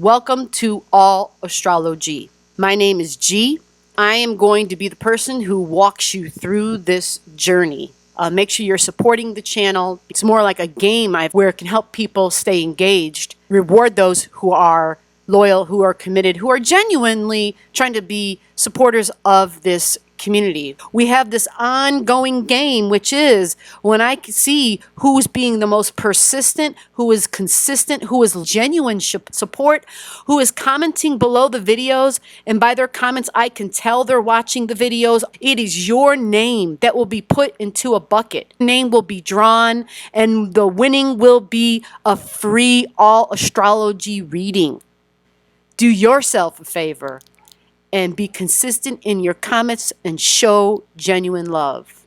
Welcome to Astrology. My name is G. I am going to be the person who walks you through this journey. Make sure you're supporting the channel. It's more like a game where it can help people stay engaged, reward those who are loyal, who are committed, who are genuinely trying to be supporters of this community. We have this ongoing game, which is when I see who's being the most persistent, who is consistent, who is genuine support, who is commenting below the videos, and by their comments I can tell they're watching the videos. It is your name that will be put into a bucket. Name will be drawn, and the winning will be a free astrology reading. Do yourself a favor and be consistent in your comments and show genuine love.